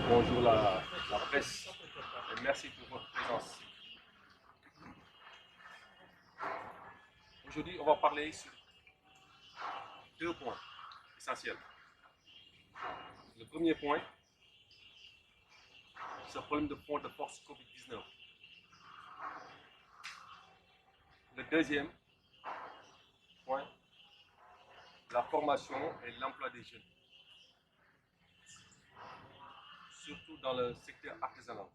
Bonjour la presse et merci pour votre présence. Aujourd'hui, on va parler sur deux points essentiels. Le premier point, c'est le problème de fond de force Covid-19. Le deuxième point, la formation et l'emploi des jeunes, surtout dans le secteur artisanal,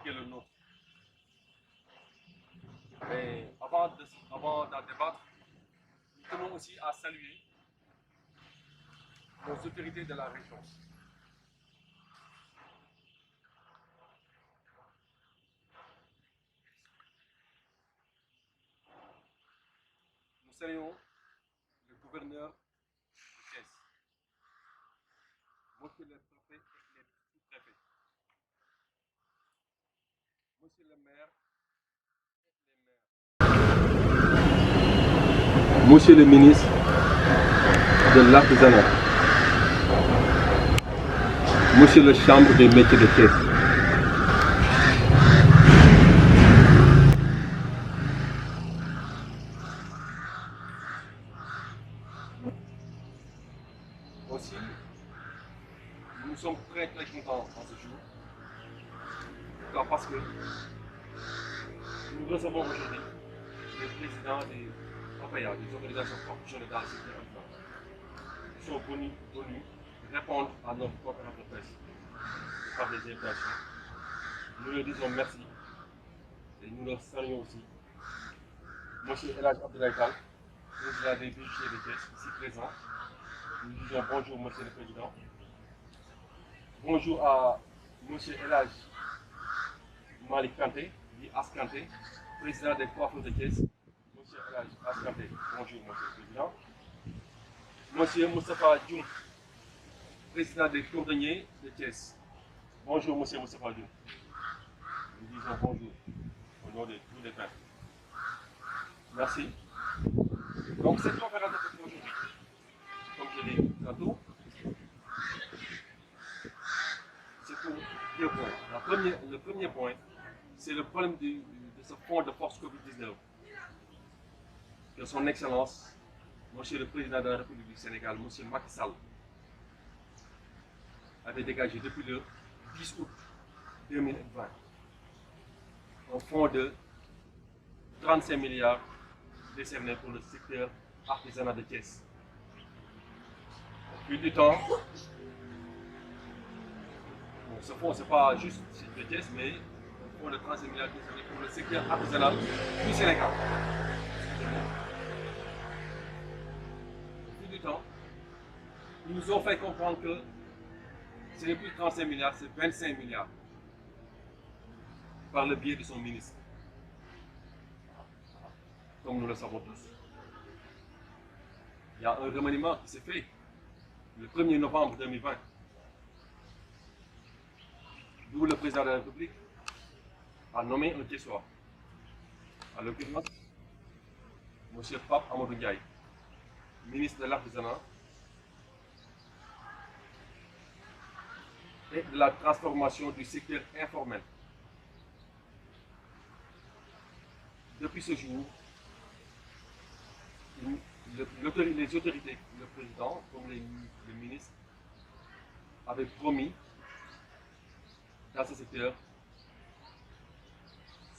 qui est le nôtre. Mais avant d'en débattre, nous tenons aussi à saluer nos autorités de la région. Nous saluons le gouverneur de Thiès, monsieur le préfet et les sous-préfets, monsieur le maire et les maires, monsieur le ministre de l'artisanat, monsieur le chambre des métiers de Thiès, aussi nous sommes très contents en ce jour, parce que nous recevons aujourd'hui le président des OPEA, des organisations professionnelles dans le secteur agricole. Ils sont venus répondre à notre conférence de presse par des invitations. Nous leur disons merci et nous leur saluons aussi. Monsieur El Hadj Abdoulaye Tall, président des bijoutiers de Thiès, ici présent. Nous disons bonjour, monsieur le président. Bonjour à monsieur El Hadj Malick Kanté, dit Askanté, président des coiffeurs de Thiès. Monsieur El Hadj Askanté, bonjour, monsieur le président. Monsieur Moustapha Dioum, président des cordonniers de Thiès. Bonjour, monsieur Moustapha Dioum. Nous disons bonjour au nom de tous les pères. Merci. Donc, cette conférence de presse aujourd'hui, comme je l'ai dit tantôt, c'est pour deux points. Le premier point, c'est le problème de ce fonds de force Covid-19 que son Excellence, Monsieur le Président de la République du Sénégal, Monsieur Macky Sall, avait dégagé depuis le 10 août 2020 un fonds de 35 milliards décerné pour le secteur artisanal de Thiès. Depuis du temps, bon, ce fonds, ce n'est pas juste de Thiès, mais un fonds de 35 milliards décerné pour le secteur artisanal du Sénégal. Depuis du temps, ils nous ont fait comprendre que ce n'est plus 35 milliards, c'est 25 milliards par le biais de son ministre. Comme nous le savons tous. Il y a un remaniement qui s'est fait le 1er novembre 2020, d'où le président de la République a nommé un Thiessois, à l'occurrence M. Pape Amadou Ndiaye, ministre de l'Artisanat et de la transformation du secteur informel. Depuis ce jour, les autorités, le président, comme les ministres, avaient promis dans ce secteur,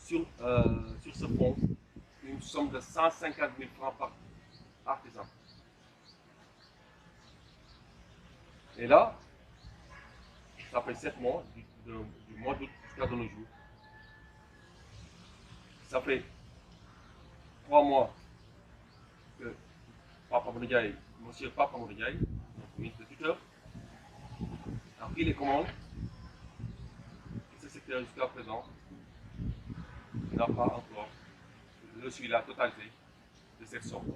sur ce fonds, une somme de 150 000 francs par artisan. Et là, ça fait 7 mois, du mois d'août jusqu'à de nos jours. Ça fait 3 mois que Pape Amadou Ndiaye, monsieur Pape Amadou Ndiaye, notre ministre de tuteur, a pris les commandes de ce secteur jusqu'à présent. Il n'a pas encore reçu la totalité de cette somme.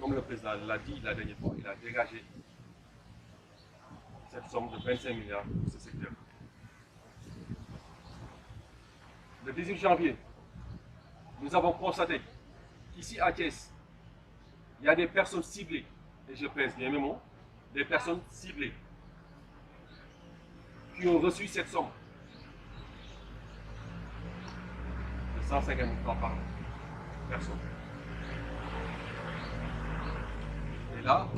Comme le président l'a dit la dernière fois, il a dégagé cette somme de 25 milliards pour ce secteur. Le 18 janvier, nous avons constaté qu'ici à Thiès, il y a des personnes ciblées, et je pèse bien mes mots, des personnes ciblées, qui ont reçu cette somme de 150 000 francs par personne. Et là,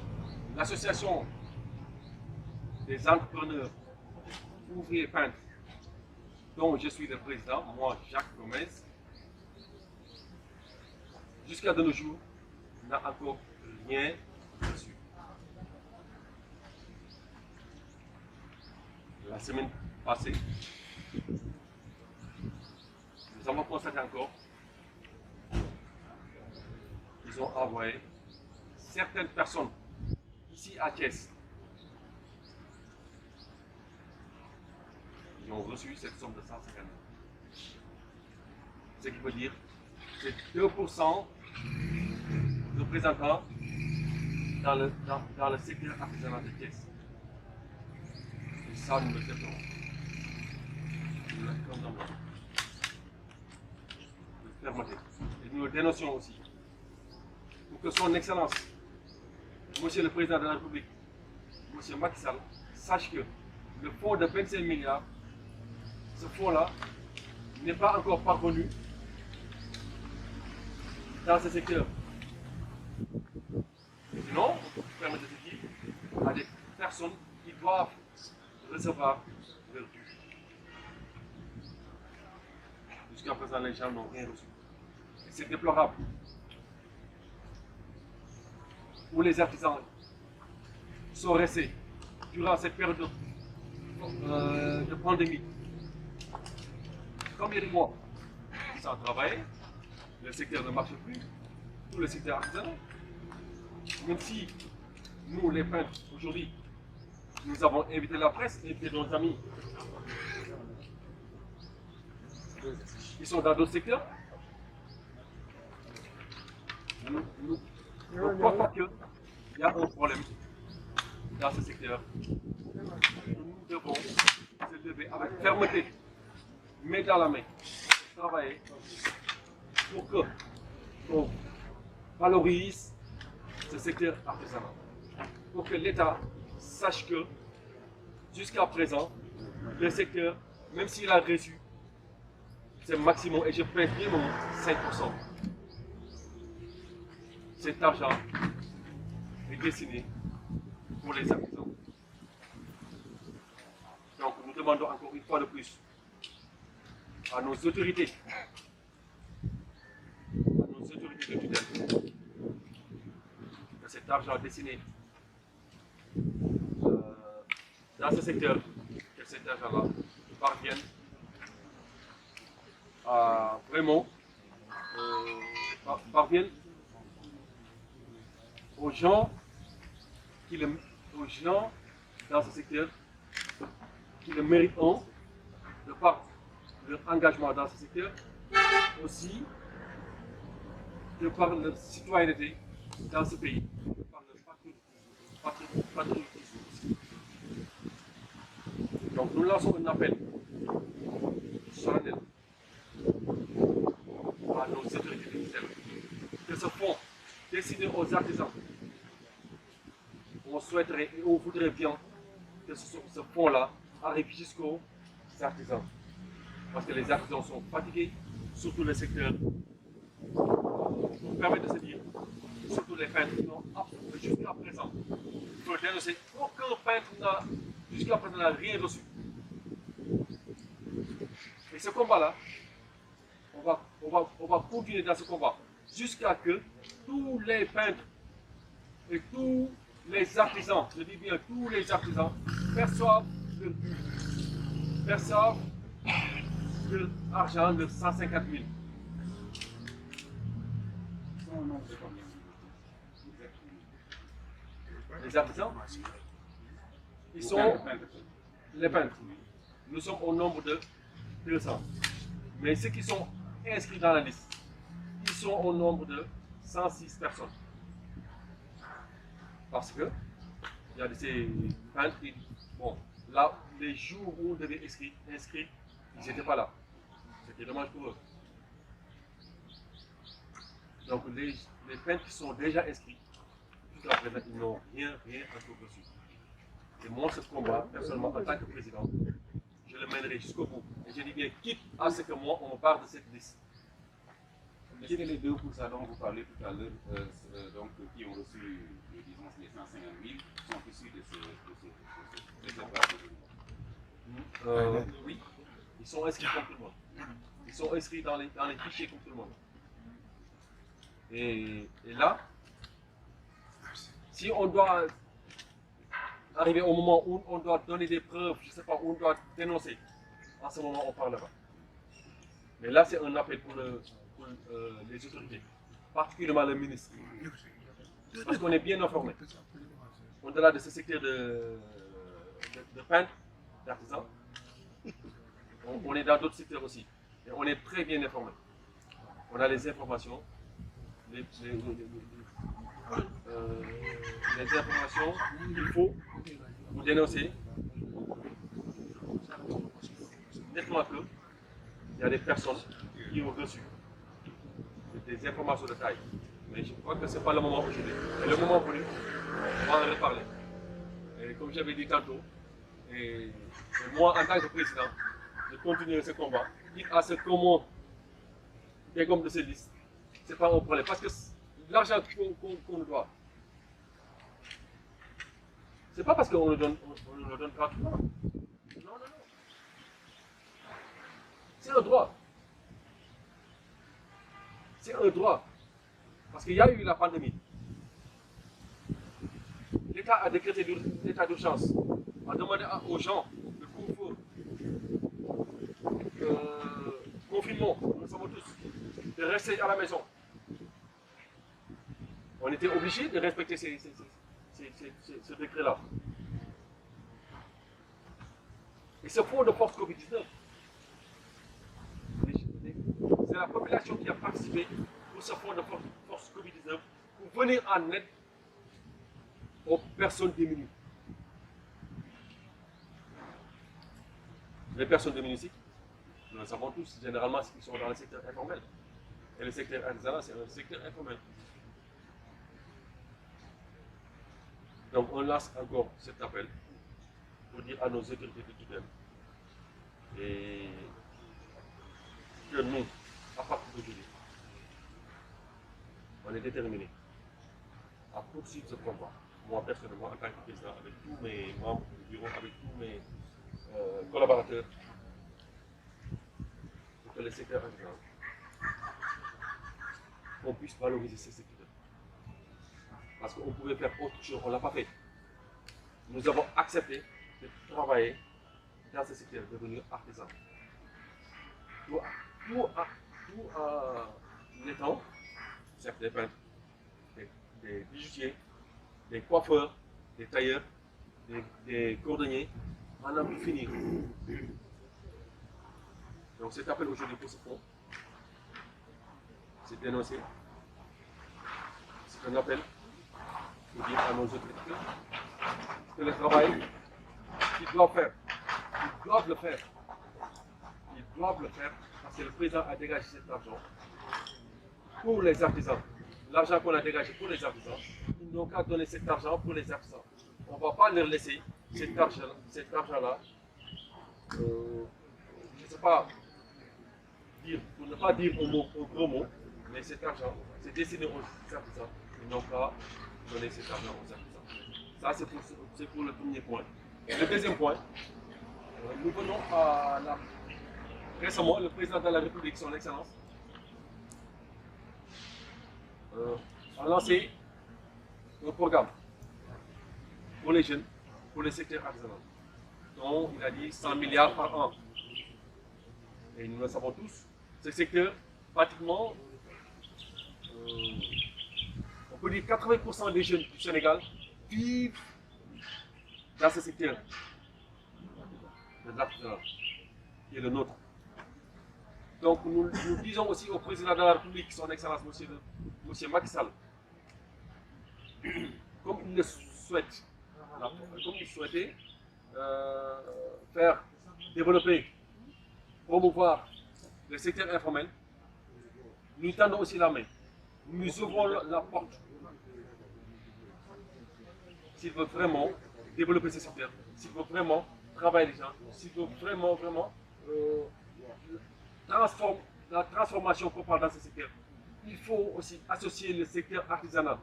l'association des entrepreneurs ouvriers peintres, dont je suis le président, moi Jacques Gomez, jusqu'à de nos jours, n'a encore rien reçu. La semaine passée, nous avons constaté encore qu'ils ont envoyé certaines personnes ici à Thiès. Ils ont reçu cette somme de 150 000. Ce qui veut dire que c'est 2% de représentants dans le secteur artisanal de Thiès. Et ça, nous le déplorons. Nous le condamnons. Nous le permettons. Et nous le dénonçons aussi. Pour que son Excellence, Monsieur le Président de la République, Monsieur Macky Sall, sache que le fonds de 25 milliards, ce fonds-là, n'est pas encore parvenu dans ce secteur. Sinon, on permet de se dire à des personnes qui doivent recevoir leur dû. Jusqu'à présent, les gens n'ont rien reçu. Et c'est déplorable. Où les artisans sont restés durant cette période de pandémie, combien de mois sans travailler, le secteur ne marche plus, tout le secteur artisanal. Même si nous, les peintres, aujourd'hui, nous avons invité la presse, invité nos amis qui sont dans d'autres secteurs, nous constatons qu'il y a un problème dans ce secteur. Nous devons se lever avec fermeté, main dans la main, travailler pour que on valorise ce secteur artisanal. Pour que l'État sache que jusqu'à présent, le secteur, même s'il a reçu, c'est maximum, et je paie vraiment 5%. Cet argent est destiné pour les artisans. Donc nous demandons encore une fois de plus à nos autorités de tutelle que cet argent destiné dans ce secteur, que cet argent-là parvienne à vraiment parvienne aux gens dans ce secteur qui le mériteront de par leur engagement dans ce secteur, aussi de par leur citoyenneté dans ce pays, de par leur patriotisme aussi. Donc nous lançons un appel solennel à nos autorités de tutelle que ce fonds destiné aux artisans, on souhaiterait et on voudrait bien que ce fonds-là arrive jusqu'aux artisans. Parce que les artisans sont fatigués, surtout le secteur. On permet de se dire, surtout les peintres qui n'ont jusqu'à présent, il faut dénoncer, aucun peintre jusqu'à présent n'a rien reçu. Et ce combat-là, on va continuer dans ce combat jusqu'à que tous les peintres et tous les artisans, je dis bien tous les artisans, perçoivent leur argent de 150 000. Les artisans, ils sont les peintres. Nous sommes au nombre de 200. Mais ceux qui sont inscrits dans la liste, ils sont au nombre de 106 personnes. Parce que il y a ces peintres qui, bon, là, les jours où on devait inscrire, ils n'étaient pas là. C'était dommage pour eux. Donc les peintres qui sont déjà inscrits, jusqu'à présent, ils n'ont rien encore reçu. Et moi, ce combat, personnellement, en tant que président, tiendrai jusqu'au bout. Et je dis bien, quitte à ce que moi, on me parle de cette liste. Est-ce que les 2% dont vous parlez tout à l'heure, donc qui ont reçu, disons, les 150 000, sont issus de cette base de données? Oui, ils sont inscrits comme tout le monde. Ils sont inscrits dans les fichiers comme tout le monde. Et là, si on doit arriver au moment où on doit donner des preuves, je ne sais pas, où on doit dénoncer, à ce moment on parlera. Mais là, c'est un appel pour les autorités, particulièrement le ministre. Parce qu'on est bien informé. Au-delà de ce secteur de peintre, d'artisan, on est dans d'autres secteurs aussi. Et on est très bien informé. On a les informations, les informations qu'il faut pour dénoncer nettement qu'il y a des personnes qui ont reçu des informations de taille. Mais je crois que ce n'est pas le moment aujourd'hui. Et le moment venu, on va en reparler. Et comme j'avais dit tantôt, et moi en tant que président, je continuerai ce combat. Quitte à ce comment dégomme de ces listes, ce n'est pas un problème. Parce que l'argent qu'on nous doit, ce n'est pas parce qu'on le donne gratuitement. Non, non, non. C'est un droit. C'est un droit. Parce qu'il y a eu la pandémie. L'État a décrété l'état d'urgence, a demandé aux gens de couvre-feu, confinement, nous le savons tous, de rester à la maison. On était obligé de respecter ce décret-là. Et ce fonds de force Covid-19, c'est la population qui a participé pour ce fonds de force Covid-19 pour venir en aide aux personnes démunies. Les personnes démunies ici, nous le savons tous, généralement, ils sont dans le secteur informel. Et le secteur artisanal, c'est un secteur informel. Donc, on lance encore cet appel pour dire à nos autorités de tutelle et que nous, à partir d'aujourd'hui, on est déterminés à poursuivre ce combat. Moi, personnellement, en tant que président, avec tous mes membres du bureau, avec tous mes collaborateurs, pour que le secteur artisanal, on puisse valoriser ce secteur. Parce qu'on pouvait faire autre chose, on ne l'a pas fait. Nous avons accepté de travailler dans ce secteur, de devenir artisan. Tout en étant, certes, des peintres, des bijoutiers, des coiffeurs, des tailleurs, des cordonniers, on a pu finir. Donc cet appel aujourd'hui pour ce fonds, c'est dénoncé. C'est un appel pour dire à nos autorités que le travail qu'ils doivent faire, ils doivent le faire. Ils doivent le faire parce que le président a dégagé cet argent pour les artisans. L'argent qu'on a dégagé pour les artisans, ils n'ont qu'à donner cet argent pour les artisans. On ne va pas leur laisser cet argent-là, je ne sais pas, pour ne pas dire un gros mot, mais cet argent, c'est destiné aux artisans. Ils n'ont qu'à donner cet argent aux artisans. Ça, c'est pour le premier point. Le deuxième point, nous venons récemment, le président de la République, son Excellence, a lancé un programme pour les jeunes, pour le secteur artisanal, dont il a dit 100 milliards par an. Et nous le savons tous, ce secteur, pratiquement, on peut dire 80% des jeunes du Sénégal vivent dans ce secteur de l'artisanat, qui est le nôtre. Donc nous disons aussi au président de la République, son Excellence, Monsieur Macky Sall, comme il le souhaite, comme il souhaitait faire développer, promouvoir le secteur informel, nous tendons aussi la main. Nous ouvrons la porte. S'il veut vraiment développer ce secteur, s'il veut vraiment travail des gens, s'il veut vraiment, vraiment la transformation qu'on parle dans ce secteur, il faut aussi associer le secteur artisanal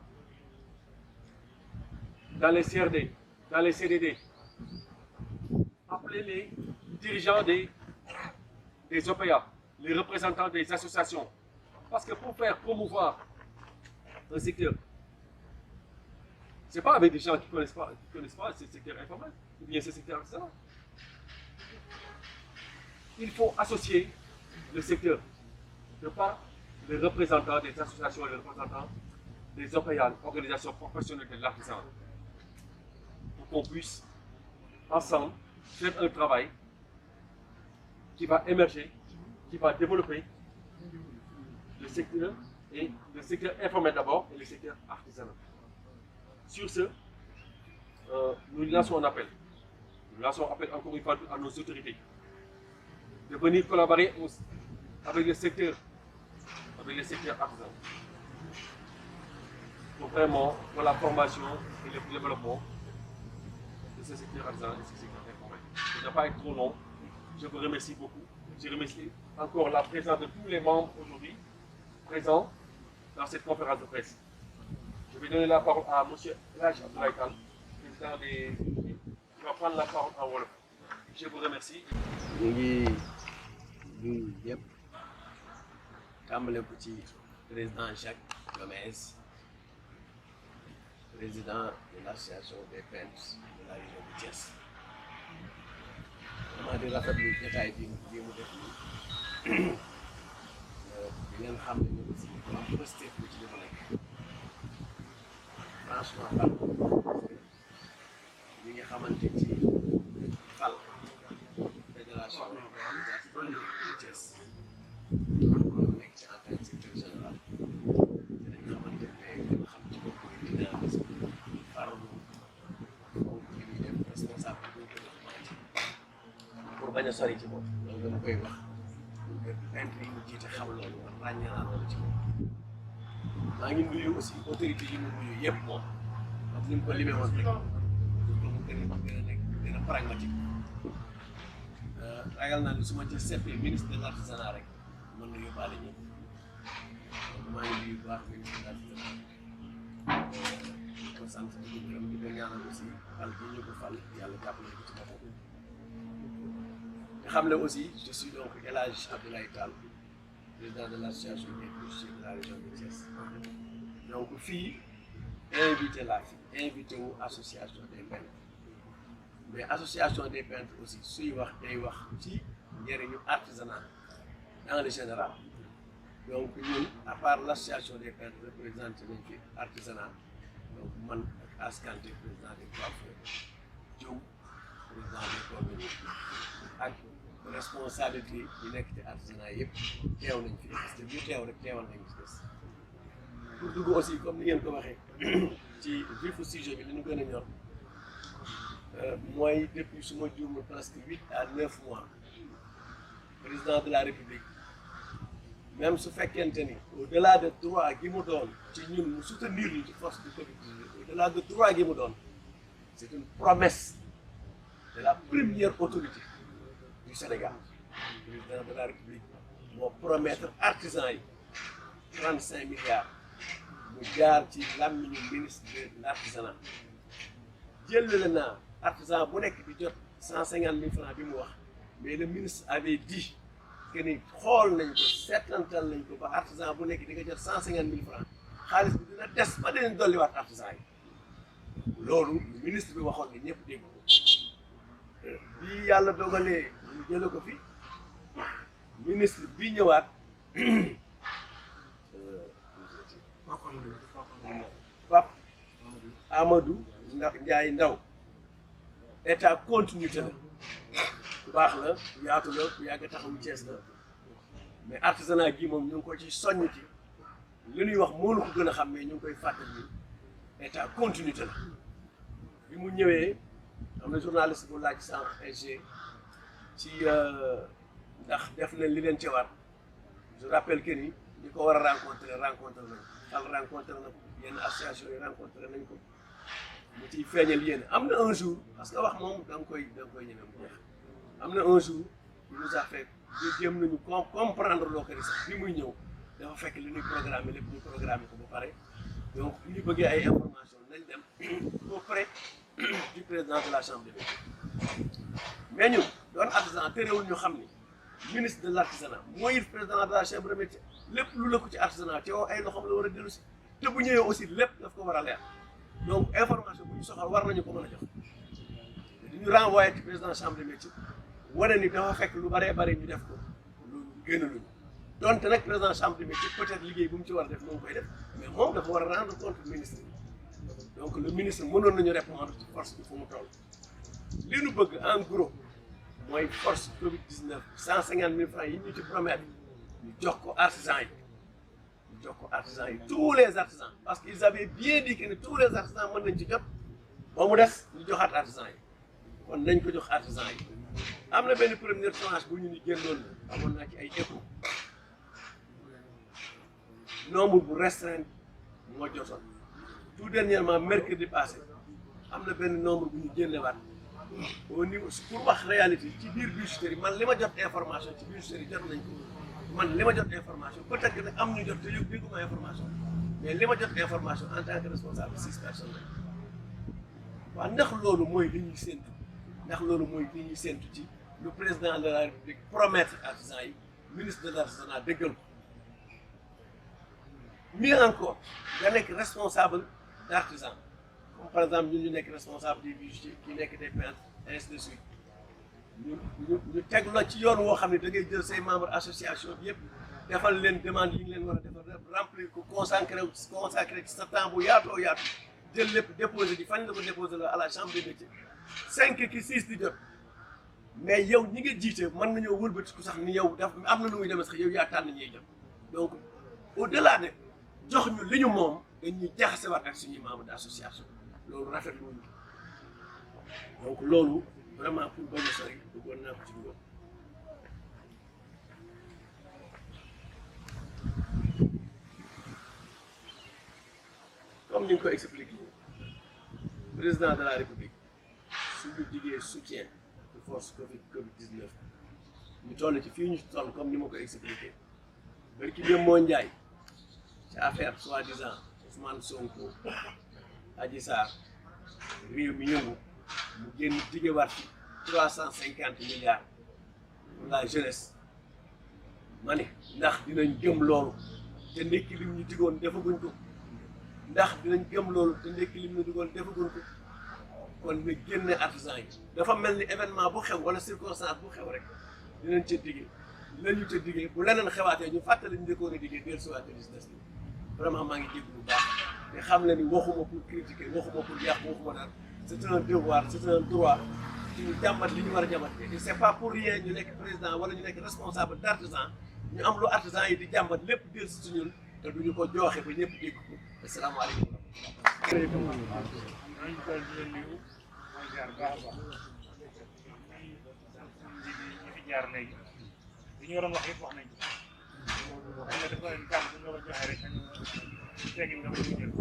dans les CRD, dans les CDD. Appeler les dirigeants des OPA, les représentants des associations. Parce que pour faire promouvoir un secteur, ce n'est pas avec des gens qui ne connaissent pas ce secteur informel ou bien ce secteur artisanal. Il faut associer le secteur, de par les représentants des associations et les représentants des OPA, organisations professionnelles de l'artisanat, pour qu'on puisse ensemble faire un travail qui va émerger, qui va développer le secteur, et le secteur informel d'abord et le secteur artisanal. Sur ce, nous lançons un appel. Nous lançons un appel encore une fois à nos autorités de venir collaborer avec le secteur artisanal pour la formation et le développement de ce secteur artisanal et de ce secteur informel. Je ne vais pas être trop long. Je vous remercie beaucoup. Je remercie encore la présence de tous les membres aujourd'hui présents dans cette conférence de presse. Je vais donner la parole à M. Elhadji Abdoulaye Tall, président des qui va prendre la parole en wolof. Je vous remercie. ñu ngi nuyu ñëpp tàmbale ko ci président Jacques Gomes, président de l'association des peintres de la région de Thiès. Vraiment di rafetlu jotaay bi mu def nii di ngeen xam ne aussi bu am positif bu ci li mu nekk franchement ñi nga xamante ci fal fédération de Thiès ñoo nekk ci en tant que secrétaire général dinañ xamante ne dina xam ci bopp bi dynamisme farlu donc li ñuy def responsable bi ñu pour bañ a sori ci moom loolu dama koy wax peintre yi mu jiite xam loolu ràññee naa loolu ci moom maa ngi nuyu aussi autorité yi mu nuyu yëpp moom parce que ni mu ko limee woon rek pour mu gën a pragmatique ragal naa ne su ma ci seetee ministre de l'artisanat rek mën na yóbbaale ñëpp donc maa ngi nuyu bu baax ministre de l'artisanat di ko sant di ko gërëm di ko ñaanal aussi fal bi ñu ko fal yàlla jàppale ko ci boppam nga xam ne aussi je suis donc Elhadji Abdoulaye Tall, président de l'association des bouchers de la région de Thiès. Donc fii invité laa fi invité wu association des peintres mais association des peintres aussi suy wax day wax ci njëriñu artisanat dans le général. Donc ñun à part l'association des peintres représenté nañ fi artisanat donc man ak Askanté président des coiffeurs Diop président des coiffeurs ak responsabilité yi nekk ci artisanat yëpp teew nañ fi parce que ñu teew rek teewal nañ ci des pour dugg aussi comme ni ngeen ko waxee ci vifu sujet bi li ñu gën a ñor mooy depuis su ma juumul presque 8 à 9 mois président de la République même su fekkente ni au-delà de droit gi mu doon ci ñun mu soutenir ñu ci force du Covid-19 au-delà de droit gi mu doon c'est une promesse de la première autorité du Sénégal. Le président de la République moo promettre artisans yi 35 milliards mu jaar ci làmmiñu ministre de l'artisanat jëlale naa artisan bu nekk di jot 150 000 francs bi mu wax mais le ministre avait dit que ni xool nañ ko seetantal nañ ko ba artisan bu nekk di nga jot 150 000 francs xaalis bi dina des ba dinañ dolliwaat artisan yi loolu ministre bi waxoon ni ñëpp dégg ko bi yàlla dogalee ñu jële ko fi ministre bi ñëwaat Pape Amadou Ndiaye Ndaw état continuité la bu baax la bu yaatu la bu yàgg taxawu Thiès la mais artisanat gi moom ñu ngi ko ci soññ ci li ñuy wax moo la ko gën a xam mais ñu ngi koy fàttali ni état continuité la bi mu ñëwee am na journaliste bu laaj sànq SG ci ndax def nañ li leen ci war je rappelle que ni ñi ko war a rencontré nañ xal rencontré na ko yenn association yi rencontré nañ ko mu ciy feeñal yéene am na un jour parce que wax moom da nga koy ñeme mu jeex am na un jour il nous a fait jéem nañu comprendre loo ko ni sax bi muy ñëw dafa fekk li ñuy programmer lépp ñu programmer ko ba pare donc bu ñu bëggee ay information nañ dem auprès du président de la chambre des métiers mais ñun doon artisan terewul ñu xam ni ministre de l' artisanat mooy président de la chambre des métiers lépp lu lëkku ci artisanat ci ay loxoom la war a dellu si te bu ñëwee aussi lépp daf ko war a leer donc information bu ñu soxal war nañu ko mën a jox te ñu renvoyé ci président chambre des métiers wane ni dafa fekk lu bëree bëri ñu def ko lu génn luñu donte nag président chambre des métiers peut-être liggéey bu mu ci war a def moom koy def mais moom dafa war a rendre compte ministre donc le ministre mënoon nañu répondre ci force bi fu mu toll li ñu bëgg en gros mooy force Covid 19 150 000 francs yi ñu ci promettre ñu jox ko artisans yi tous les artisans parce qu'ils avaient bien dit que tous les artisans mën nañ ci jot ba mu des ñu joxaat artisans yi kon nañ ko jox artisans yi am na benn première tranche bu ñu ni génnoon la amoon naa ci ay échos nombre bu restreint moo jotoon tout dernièrement mercredi passé am na benn nombre bu ñu génnewaat au niveau pour wax réalité ci biir bijouterie man li ma jot information ci bijouterie jot nañ ko man li ma jot information peut-être que nag am ñu jot te yëg dégguma information mais li ma jot information en tant que responsable 6 personnes lañ waaw ndax loolu mooy li ñuy séntu ndax loolu mooy li ñuy séntu ci le président de la République promettre artisans yi ministre de l'artisanat déggal ko mieux encore nga nekk responsable d'artisan comme par exemple ñun ñu nekk responsable des bijoutiers ki nekk des peintres ainsi de suite ñu teg la ci yoon woo xam ne da ngay jël say membres association bi yëpp defal leen demande yi ngi leen war a defal remplir ko consacré ci sa temps bu yaatoo yaatu jël lépp déposé ji fañ la ko déposé la à la chambre des métiers 5 ki 6 di jot mais yow ñi nga jiite mën nañoo wëlbatiku sax ni yow daf am na nu muy demee sax yow yaa tànn ñuy jot donc au delà de jox ñu li ñu moom dañuy jaxasewaat ak suñuy membres d'association loolu rafetlu wuñu donc loolu vraiment pour bañ a sori bëggoon naa ko ci dugal comme ni nga ko expliqué président de la république suñu diggee soutien de force Covid 19 ñu toll ci fii ñu toll comme ni ma ko expliqué barki dem moo njaay ci affaire soi-disant Ousmane Sonko Adji Sarr réew mi yëngu mu génn diggewaat ci 350 milliards pour la jeunesse ma ne ndax dinañ gëm loolu te ndekki lim ñu digoon defaguñ ko ndax dinañ gëm loolu te ndekki lim ñu digoon defaguñ ko kon nga génne artisan yi dafa mel ni événement bu xew wala circonstance bu xew rek dinañ ca diggee la ñu ca diggee bu leneen xewaatee ñu fàttali ñu njëkkoon a diggee dellusiwaat ci business bi vraiment maa ngi dégg bu baax te xam le ni waxuma pour critiquer waxuma pour yàq waxuma dara c'est un devoir c'est un droit ci ñu jàmbat li ñu war a jàmbat et c'est pas pour rien ñu nekk président wala ñu nekk responsable d'artisan ñu am lu artisan yi di jàmbat lépp dellu si ñun te duñu ko jooxe ba ñëpp dégg ko asalaamaaleykum jaar léegi li ñu waroon wax yëpp wax nañ ko xëy na dafa leen kàddu bu ñu war a joxe rek teggin nga ko jël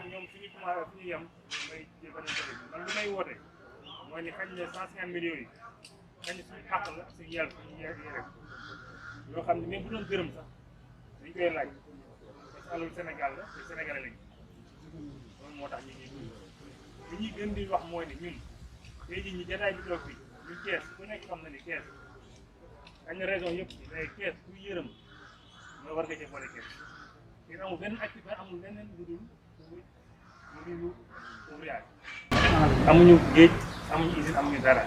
ñoom fi ñu commencé fi ñu yem may jël beneen côté bi man li may woote mooy ni xañ ne 150 millions yi xañ ne suñu xàq la suñu yàlla suñu rek yoo xam ne même bu doon gërëm sax dañ koy laaj parce que alalu Sénégal la te Sénégalais lañ loolu moo tax ñu ngi li ñuy gën di wax mooy ne ñun tey jii ñi jataay bi toog fii ñu Kees ku nekk xam na ni Kees xañ na raison yëpp mais Kees ku yërëm nga war nga cee boole Kees te amul benn activité amul leneen lu dul ouvrage amuñu géej amuñu usine amuñu dara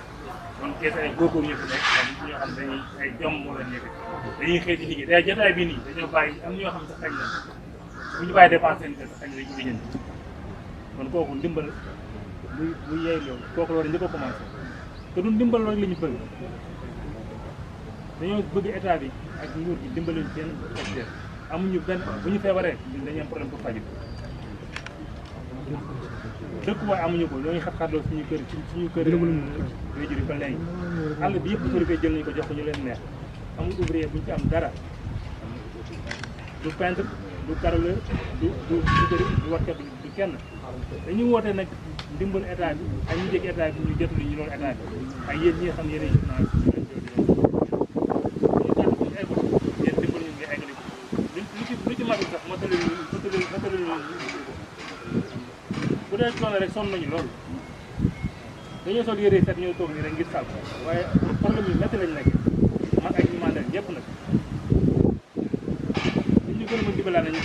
kon Kees ay góorgóorlu ñu fi nekk ñoo xam dañuy ay jom moo leen yëkkati dañuy xëy di liggéey day jotaay bii nii dañoo bàyyi am ñoo xam sax xañ na bu ñu bàyyi dépense seen kër sax xañ na dañu jënd kon kooku ndimbal bu yeey loolu kooku loolu njëkk a commencé te du ndimbal loolu la ñu bëgg dañoo bëgg état bi ak nguur gi dimbaluñ seen secteur amuñu benn bu ñu feebaree ñun dañuy am problème pour faju dëkkuwaay amuñu ko ñooñu xat-xatloo suñu kër yooyu juri ba léegi àll bi yëpp autorité jël nañu ko jox ko ñu leen neex amul ouvrier bu ñu ci am dara du peintre du carreleur du watkat du kenn dañuy woote nag ndimbal état bi ak ñu jege état bi ñu jotul ñu loolu état bi ak yéen ñi nga xam ne yéen a yéen dimbal ñu ngi eggali lu ci matul sax matalul bu dee coono rek sonn nañu loolu dañoo sol yére set ñëw toog nii rek ngir sàll waaye problème yu métti lañ nekk mag ak ñi mandal ñëpp nag ñu gën a mën dimbalaa nañu